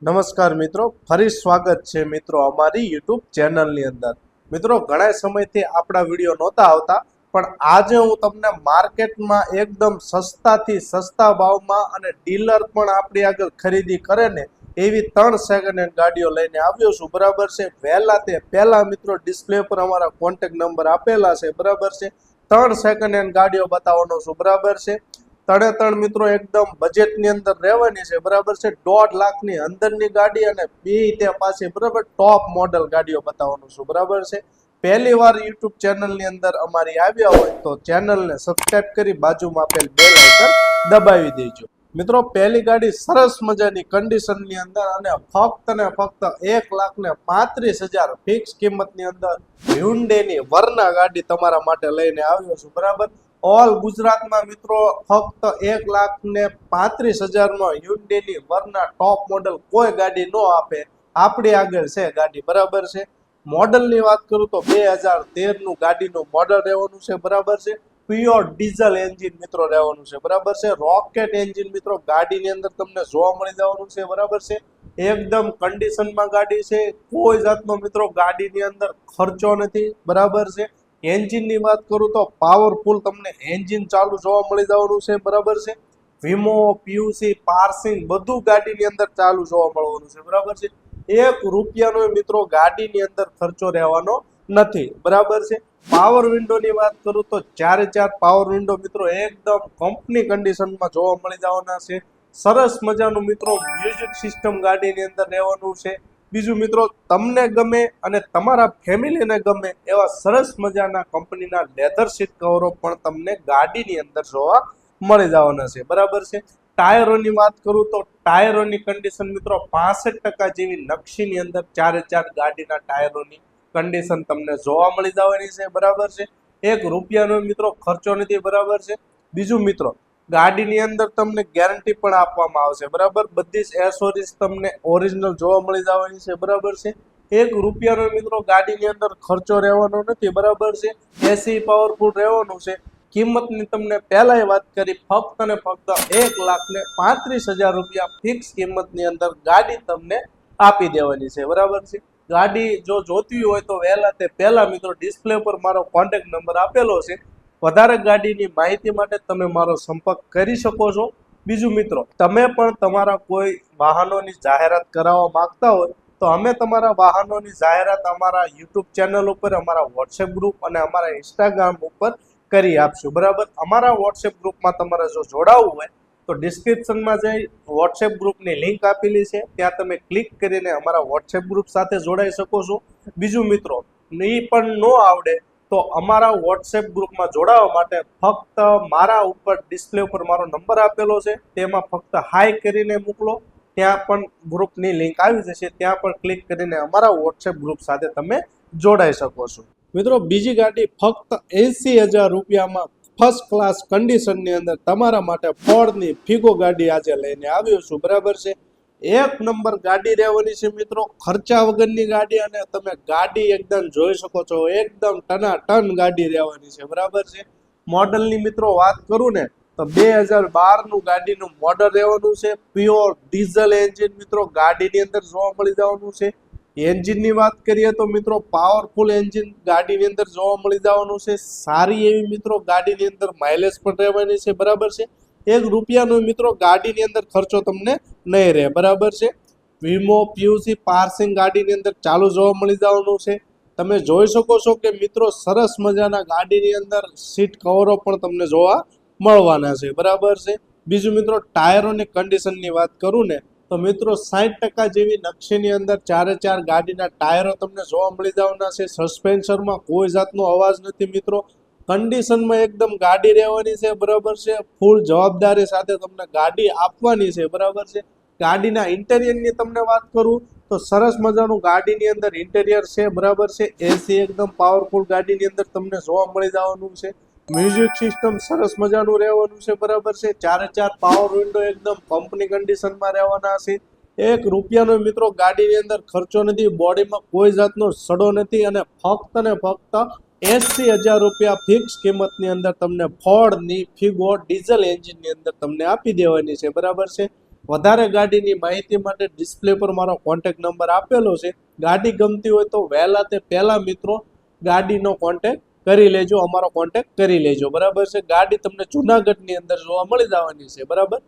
નમસ્કાર મિત્રો, ફરી સ્વાગત છે મિત્રો અમારી યુટ્યુબ ચેનલની અંદર। મિત્રો ઘણા સમયથી આપણા વિડીયો નહોતા આવતા, પણ આજે હું તમને માર્કેટમાં એકદમ સસ્તાથી સસ્તા ભાવમાં અને ડીલર પણ આપણી આગળ ખરીદી કરે ને એવી 3 સેકન્ડ હેન્ડ ગાડીઓ લઈને આવ્યો છું। બરાબર છે। પહેલા મિત્રો ડિસ્પ્લે પર અમારા કોન્ટેક્ટ નંબર આપેલા છે। બરાબર છે। 3 સેકન્ડ હેન્ડ ગાડીઓ બતાવવાનો છું। બરાબર છે। ત્રણે મિત્રો એકદમ બજેટની અંદર રહેવાની છે। બરાબર છે। 1.5 લાખની અંદરની ગાડી અને બે તે પાસે બરાબર ટોપ મોડલ ગાડીઓ બતાવવાનું છું। બરાબર છે। પહેલી વાર યુટ્યુબ ચેનલની અંદર અમારી આવ્યા હોય તો ચેનલને સબસ્ક્રાઇબ કરી બાજુમાં આપેલ બેલ આઇકન દબાવી દેજો। મિત્રો પહેલી ગાડી સરસ મજાની કન્ડિશનની અંદર અને ફક્ત ને ફક્ત 1,35,000 ફિક્સ કિંમતની અંદર હ્યુન્ડેની વર્ના ગાડી તમારા માટે લઈને આવ્યો છું। બરાબર। ઓલ ગુજરાતમાં મિત્રો ફક્ત 1,35,000 માં હ્યુન્ડેની વર્ના ટોપ મોડલ કોઈ ગાડી ન આપે, આપણી આગળ છે ગાડી। બરાબર છે। મોડલની વાત કરું તો 2013 નું ગાડીનું મોડલ રહેવાનું છે। બરાબર છે। પ્યોર ડીઝલ એન્જિન મિત્રો રહેવાનું છે। બરાબર છે। રોકેટ એન્જિન મિત્રો ગાડીની અંદર તમને જોવા મળી જવાનું છે। બરાબર છે। એકદમ કન્ડિશનમાં ગાડી છે, કોઈ જાતનો મિત્રો ગાડીની અંદર ખર્ચો નથી। બરાબર છે। એન્જિનની વાત કરું તો પાવરફુલ તમને એન્જિન ચાલુ જોવા મળી જવાનું છે। બરાબર છે। વીમો, પીયુસી, પાર્સિંગ બધું ગાડીની અંદર ચાલુ જોવા મળવાનું છે। બરાબર છે। 1 રૂપિયાનો મિત્રો ગાડીની અંદર ખર્ચો રહેવાનો નથી। બરાબર છે। પાવર વિન્ડોની વાત કરું તો 4 પાવર વિન્ડો મિત્રો એકદમ કંપની કન્ડિશનમાં જોવા મળી જવાના છે। સરસ મજાનું મિત્રો મ્યુઝિક સિસ્ટમ ગાડીની અંદર રહેવાનું છે। બીજું મિત્રો તમને ગમે અને તમારા ફેમિલીને ગમે એવા સરસ મજાના કંપનીના લેધર સીટ કવરો પણ તમને ગાડીની અંદર જોવા મળી જવાના છે। બરાબર છે। ટાયરોની વાત કરું તો ટાયરોની કન્ડિશન મિત્રો 65% જેવી નકશીની અંદર 4 ગાડીના ટાયરોની કન્ડિશન તમને જોવા મળી જવાની છે। બરાબર છે। 1 રૂપિયાનો મિત્રો ખર્ચો નથી। બરાબર છે। બીજું મિત્રો ગાડીની અંદર તમને ગેરંટી પણ આપવામાં આવશે। બરાબર। બધી જ એસોરીઝ તમને ઓરિજિનલ જોવા મળી જવાની છે। બરાબર છે। 1 રૂપિયાનો મિત્રો ગાડીની અંદર ખર્ચો રહેવાનો નથી। બરાબર છે। એસી પાવરફુલ રહેવાનું છે। કિંમતની તમને પહેલાય વાત કરી, ફક્ત ને ફક્ત 1,35,000 રૂપિયા ફિક્સ કિંમતની અંદર ગાડી તમને આપી દેવાની છે। બરાબર છે। ગાડી જો જોતી હોય તો પહેલા મિત્રો ડિસ્પ્લે પર મારો કોન્ટેક્ટ નંબર આપેલો છે। વધારે ગાડીની માહિતી માટે તમે મારો સંપર્ક કરી શકો છો। બીજું મિત્રો તમે પણ તમારા કોઈ વાહનોની જાહેરાત કરાવવા માંગતા હોય તો અમે તમારા વાહનોની જાહેરાત અમારા યુટ્યુબ ચેનલ ઉપર, અમારા વોટ્સએપ ગ્રુપ અને અમારા ઇન્સ્ટાગ્રામ ઉપર કરી આપશું। બરાબર। અમારા વોટ્સએપ ગ્રુપમાં તમારે જો જોડાવવું હોય તો ડિસ્ક્રિપ્શનમાં જઈ વોટ્સએપ ગ્રુપની લિંક આપેલી છે, ત્યાં તમે ક્લિક કરીને અમારા વોટ્સએપ ગ્રુપ સાથે જોડાઈ શકો છો। બીજું મિત્રો એ પણ ન આવડે તો અમારા વોટ્સએપ ગ્રુપમાં જોડાવા માટે ફક્ત મારા ઉપર ડિસ્પ્લે ઉપર મારો નંબર આપેલો છે, તેમાં ફક્ત હાઈ કરીને મોકલો, ત્યાં પણ ગ્રુપની લિંક આવી જશે, ત્યાં પણ ક્લિક કરીને અમારા વોટ્સએપ ગ્રુપ સાથે તમે જોડાઈ શકો છો। મિત્રો બીજી ગાડી ફક્ત 80,000 રૂપિયામાં ફર્સ્ટ ક્લાસ કન્ડિશનની અંદર તમારા માટે ફોર્ડની ફિગો ગાડી આજે લઈને આવ્યો છું। બરાબર છે। 1 નંબર ગાડી રહેવાની છે મિત્રો, ખર્ચા વગરની ગાડી અને તમે ગાડી એકદમ જોઈ શકો છો, એકદમ ટનાટન ગાડી રહેવાની છે। બરાબર છે। મોડલની મિત્રો વાત કરું ને તો 2012 નું ગાડીનું મોડલ રહેવાનું છે। પ્યોર ડીઝલ એન્જિન મિત્રો ગાડીની અંદર જોવા મળી જવાનું છે। એન્જિનની વાત કરીએ તો મિત્રો પાવરફુલ એન્જિન ગાડીની અંદર જોવા મળી જવાનું છે। સારી એવી મિત્રો ગાડીની અંદર માઇલેજ પણ રહેવાની છે। બરાબર છે। 1 રૂપિયાનો મિત્રો ગાડીની અંદર ખર્ચો તમને નહીં રહે। બરાબર છે। વીમો, પીયુસી, પાર્સિંગ ગાડીની અંદર ચાલુ જોવા મળી જવાનું છે। તમે જોઈ શકો છો કે મિત્રો સરસ મજાના ગાડીની અંદર સીટ કવરો પણ તમને જોવા મળવાના છે। બરાબર છે। બીજું મિત્રો ટાયરોની કન્ડિશનની વાત કરું ને તો મિત્રો 60% જેવી નકશીની અંદર 4 ગાડીના ટાયરો તમને જોવા મળી જવાના છે। સસ્પેન્શનમાં કોઈ જાતનો અવાજ નથી મિત્રો, કન્ડિશનમાં એકદમ ગાડી રહેવાની છે। બરાબર છે। ફૂલ જવાબદારી સાથે તમને ગાડી આપવાની છે। બરાબર છે। ગાડીના ઇન્ટેરિયરની તમને વાત કરું તો સરસ મજાનું ગાડીની અંદર ઇન્ટેરિયર છે। બરાબર છે। એસી એકદમ પાવરફુલ ગાડીની અંદર તમને જોવા મળી જવાનું છે। મ્યુઝિક સિસ્ટમ સરસ મજાનું રહેવાનું છે। બરાબર છે। 4 પાવર વિન્ડો એકદમ કંપની કન્ડિશનમાં રહેવાના છે। 1 રૂપિયાનો મિત્રો ગાડીની અંદર ખર્ચો નથી, બોડીમાં કોઈ જાતનો સડો નથી અને ફક્ત ને ફક્ત 80,000 રૂપિયા ફિક્સ કિંમતની અંદર તમને ફોર્ડની ફિગો ડીઝલ એન્જિનની અંદર તમને આપી દેવાની છે। બરાબર છે। વધારે ગાડીની માહિતી માટે ડિસ્પ્લે પર મારો કોન્ટેક્ટ નંબર આપેલો છે. ગાડી ગમતી હોય તો વહેલા તે પહેલા મિત્રો ગાડીનો કોન્ટેક્ટ કરી લેજો, અમારો કોન્ટેક્ટ કરી લેજો. બરાબર છે. ગાડી તમને જુનાગઢની અંદર જોવા મળી જવાની છે. બરાબર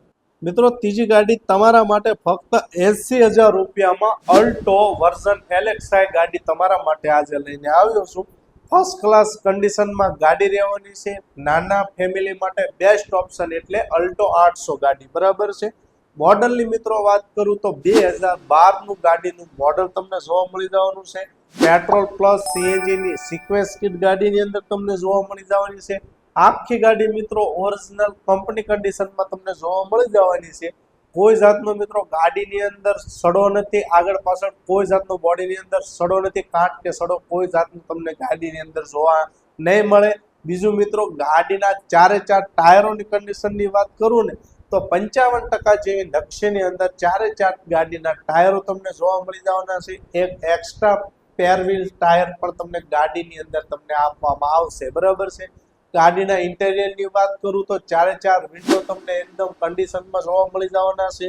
મિત્રો, ત્રીજી ગાડી તમારા માટે ફક્ત 80,000 રૂપિયામાં અલ્ટો વર્ઝન LXi ગાડી તમારા માટે આજે લઈને આવ્યો છું. ફર્સ્ટ ક્લાસ કન્ડિશનમાં ગાડી રહેવાની છે. નાના ફેમિલી માટે બેસ્ટ ઓપ્શન એટલે અલ્ટો 800 ગાડી. બરાબર છે. મોડલની મિત્રો વાત કરું તો 2012 ગાડીનું મોડલ તમને જોવા મળી જવાનું છે. પેટ્રોલ પ્લસ CNG ની સિક્વેન્સ કિટ ગાડીની અંદર તમને જોવા મળી જવાની છે. આખી ગાડી મિત્રો ઓરિજિનલ કંપની કન્ડિશનમાં તમને જોવા મળી જવાની છે. કોઈ જાતનો મિત્રો ગાડીની અંદર સડો નથી, આગળ પાછળ કોઈ જાતનો બોડીની અંદર સડો નથી, કાટ કે સડો કોઈ જાતનું તમને ગાડીની અંદર જોવા નહીં મળે. બીજું મિત્રો ગાડીના ચારે ચાર ટાયરોની કન્ડિશનની વાત કરું ને તો 55% જેવી નકશીની અંદર ચારે ચાર ગાડીના ટાયરો તમને જોવા મળી જવાના છે. એક એક્સ્ટ્રા પેર વ્હીલ ટાયર પણ તમને ગાડીની અંદર તમને આપવામાં આવશે. બરાબર છે. ગાડીના ઇન્ટેરિયરની વાત કરું તો ચારે ચાર વિન્ડો તમને એકદમ કન્ડિશનમાં જોવા મળી જવાના છે.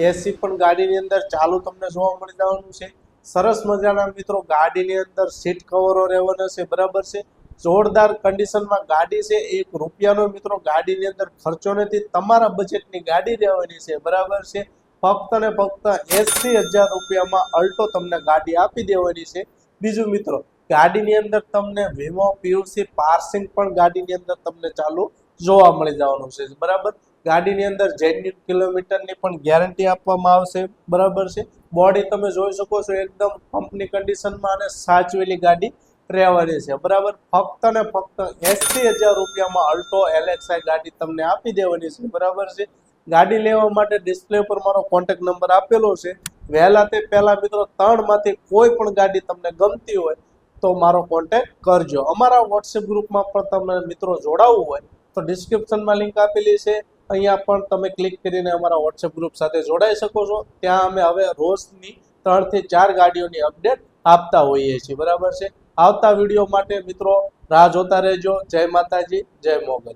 એસી પણ ગાડીની અંદર ચાલુ તમને જોવા મળી જવાનું છે. સરસ મજાના મિત્રો ગાડીની અંદર સીટ કવરો રહેવાના છે. બરાબર છે. જોરદાર કન્ડિશનમાં ગાડી છે. ₹1 મિત્રો ગાડીની અંદર ખર્ચો નથી. તમારા બજેટની ગાડી રહેવાની છે. બરાબર છે. ફક્ત ને ફક્ત 80,000 રૂપિયામાં અલ્ટો તમને ગાડી આપી દેવાની છે. બીજું મિત્રો ગાડીની અંદર તમને વીમો PUC પાર્સિંગ પણ ગાડીની અંદર તમને ચાલુ જોવા મળી જવાનું છે. બરાબર. ગાડીની અંદર જેન્યુઇન કિલોમીટરની પણ ગેરંટી આપવામાં આવશે. બરાબર છે. બોડી તમે જોઈ શકો છો એકદમ કંપની કન્ડિશનમાં અને સાચવેલી ગાડી રહેવાની છે. બરાબર. ફક્ત ને ફક્ત 80,000 રૂપિયામાં અલ્ટો LXi ગાડી તમને આપી દેવાની છે. બરાબર છે. ગાડી લેવા માટે ડિસ્પ્લે પર મારો કોન્ટેક્ટ નંબર આપેલો છે. વહેલા તે પહેલા મિત્રો 3 માંથી કોઈ પણ ગાડી તમને ગમતી હોય તો મારો કોન્ટેક્ટ કરજો. અમારા વોટ્સએપ ગ્રુપમાં પણ તમને મિત્રો જોડાવવું હોય તો ડિસ્ક્રિપ્શનમાં લિંક આપેલી છે. અહીંયા પણ તમે ક્લિક કરીને અમારા વોટ્સએપ ગ્રુપ સાથે જોડાઈ શકો છો. ત્યાં અમે હવે રોજની 3 થી 4 ગાડીઓની અપડેટ આપતા હોઈએ છીએ. બરાબર છે. આવતા વિડીયો માટે મિત્રો રાહ જોતા રહેજો. જય માતાજી, જય મોગલ.